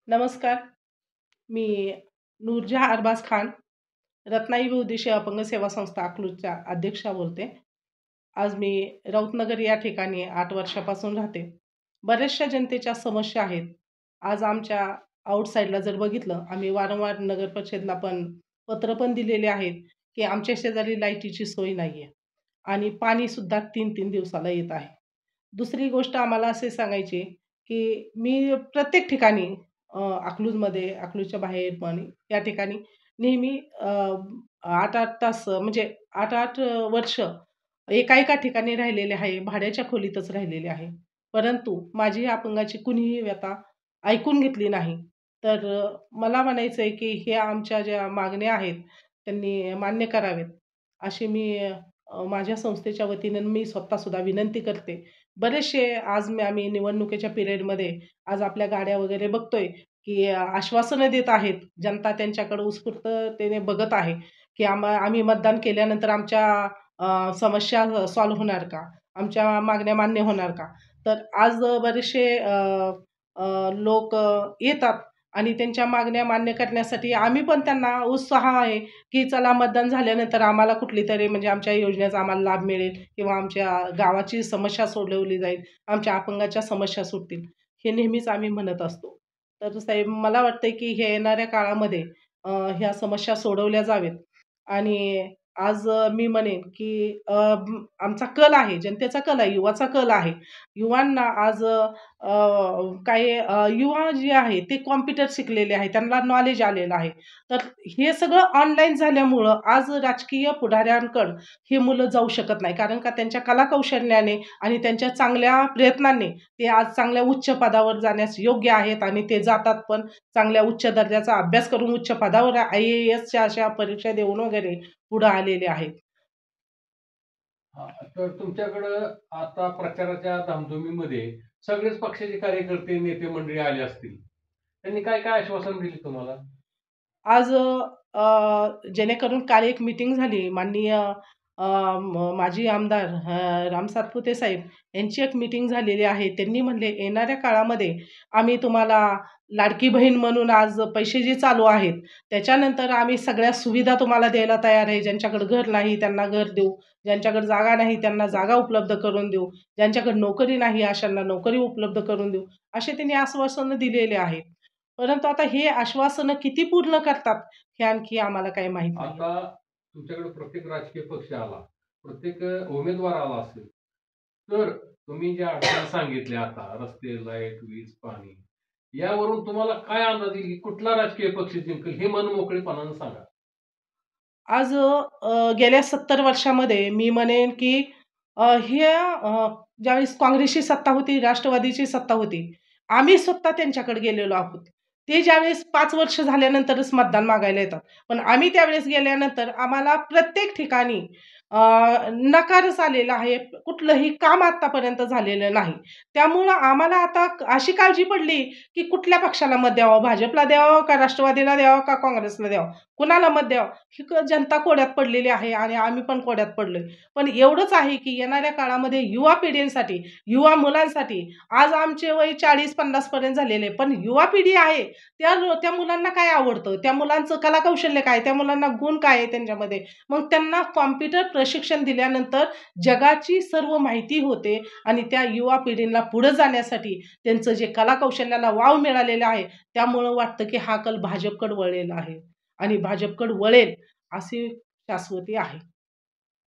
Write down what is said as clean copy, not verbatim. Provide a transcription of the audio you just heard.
नमस्कार. मी नूरजहाँ अरबाज खान, रत्नाई बहुउद्देशीय अपंग सेवा संस्था अकलूजच्या अध्यक्षा बोलते. आज मी रौतनगर या ठिकाणी 8 वर्षापासून राहते. बऱ्याचशा जनतेच्या समस्या आहेत. आज आमच्या आउटसाइडला जर बघितलं, आम्ही वारंवार नगर परिषदला पण पत्र पण दिलेले आहेत, की आमच्या शेजारी लाईटीची सोय नाहीये आणि पाणीसुद्धा 3-3 दिवसाला येत आहे. दुसरी गोष्ट आम्हाला असे सांगायची आहे, की मी प्रत्येक ठिकाणी अकलूजमध्ये, अकलूजच्या बाहेर पण या ठिकाणी नेहमी 8-8 तास म्हणजे 8-8 वर्ष एका-एका ठिकाणी राहिलेले आहे. भाड्याच्या खोलीतच राहिलेले आहे. परंतु माझी या अपंगाची कुणीही व्यथा ऐकून घेतली नाही. तर मला म्हणायचं आहे, की ह्या आमच्या ज्या मागण्या आहेत, त्यांनी मान्य करावेत, अशी मी माझ्या संस्थेच्या वतीने मी स्वतःसुद्धा विनंती करते. बरेचसे आम्ही निवडणुकीच्या पिरियडमध्ये आज आपल्या गाड्या वगैरे बघतोय, की आश्वासनं देत आहेत. जनता त्यांच्याकडे उत्स्फूर्ततेने बघत आहे, की आम्ही मतदान केल्यानंतर आमच्या समस्या सॉल्व्ह होणार का? आमच्या मागण्या मान्य होणार का? तर आज बरेचसे लोक येतात आणि त्यांच्या मागण्या मान्य करण्यासाठी आम्ही पण त्यांना उत्साह आहे, की चला मतदान झाल्यानंतर आम्हाला कुठलीतरी म्हणजे आमच्या योजनेचा आम्हाला लाभ मिळेल किंवा आमच्या गावाची समस्या सोडवली जाईल, आमच्या अपंगाच्या समस्या सुटतील. हे नेहमीच आम्ही म्हणत असतो. तर साहेब मला वाटतंय, की हे येणाऱ्या काळामध्ये ह्या समस्या सोडवल्या जावेत आणि आज मी म्हणेन, की आमचा कल आहे, जनतेचा कल आहे, युवाचा कल आहे. युवांना आज युवा जे आहे ते कॉम्प्युटर शिकलेले आहेत, त्यांना नॉलेज आलेलं आहे. तर हे सगळं ऑनलाईन झाल्यामुळं आज राजकीय पुढाऱ्यांकडं हे मुलं जाऊ शकत नाही. कारण का त्यांच्या कलाकौशल्याने आणि त्यांच्या चांगल्या प्रयत्नांनी ते आज चांगल्या उच्च पदावर जाण्यास योग्य आहेत आणि ते जातात पण चांगल्या उच्च दर्जाचा अभ्यास करून उच्च पदावर IASच्या अशा परीक्षा देऊन वगैरे पुढे आलेले आहेत. हां, तर तुमच्याकडं आता प्रचाराच्या धामधुमीमध्ये सगळेच पक्षाचे कार्यकर्ते, नेते मंडळी आले असतील. त्यांनी काय-काय आश्वासन दिली तुम्हाला? आज जेणेकरून काल एक मीटिंग झाली माननीय माजी आमदार राम सातपुते साहेब यांची एक मीटिंग झालेली आहे. त्यांनी म्हणले, "येणाऱ्या काळामध्ये आम्ही तुम्हाला लाडकी बहीण म्हणून आज पैसे जे चालू आहेत, त्याच्यानंतर आम्ही सगळ्या सुविधा तुम्हाला द्यायला तयार आहे. ज्यांच्याकडे घर नाही त्यांना घर देऊ, ज्यांच्याकडे जागा नाही त्यांना जागा उपलब्ध करून देऊ, ज्यांच्याकडे नोकरी नाही अशांना नोकरी उपलब्ध करून देऊ." असे त्यांनी आश्वासनं दिलेले आहेत. परंतु आता हे आश्वासनं किती पूर्ण करतात, हे आणखी आम्हाला काही माहीत नाहीये. आता तुमच्याकडे प्रत्येक राजकीय पक्ष आला, प्रत्येक उमेदवार आला असेल, तर तुम्ही ज्या अडचणी सांगितल्या आता रस्ते, लाईट, वीज, पाणी, यावरून तुम्हाला काय अंदाज येईल, की कुठला राजकीय पक्ष जिंकेल हे मनमोकळेपणाने सांगा? आज गेल्या 70 वर्षामध्ये मी म्हणेन, की ज्यावेळेस काँग्रेसची सत्ता होती, राष्ट्रवादीची सत्ता होती, आम्ही स्वतः त्यांच्याकडे गेलेलो आहोत. ते ज्यावेळेस 5 वर्ष झाल्यानंतरच मतदान मागायला येतात. पण आम्ही त्यावेळेस गेल्यानंतर आम्हाला प्रत्येक ठिकाणी नकारच आलेला आहे. कुठलंही काम आत्तापर्यंत झालेलं नाही. त्यामुळं आम्हाला आता अशी काळजी पडली, की कुठल्या पक्षाला मत द्यावं? भाजपला द्यावं का राष्ट्रवादीला द्यावं का काँग्रेसला द्यावं? कुणाला मत द्यावं? ही जनता कोड्यात पडलेली आहे आणि आम्ही पण कोड्यात पडलोय. पण एवढंच आहे, की येणाऱ्या काळामध्ये युवा पिढींसाठी, युवा मुलांसाठी आज आमचे वय 40-50 पर्यंत झालेले आहे. पण युवा पिढी आहे, त्या मुलांना काय आवडतं? त्या मुलांचं कलाकौशल्य काय? त्या मुलांना गुण काय आहे त्यांच्यामध्ये? मग त्यांना कॉम्प्युटर प्रशिक्षण दिल्यानंतर जगाची सर्व माहिती होते आणि त्या युवा पिढीला पुढे जाण्यासाठी त्यांचं जे कलाकौशल्याला वाव मिळालेला आहे, त्यामुळं वाटतं, की हा कल भाजपकडे वळलेला आहे. आणि भाजपकडे वळेल अशी शाश्वती आहे.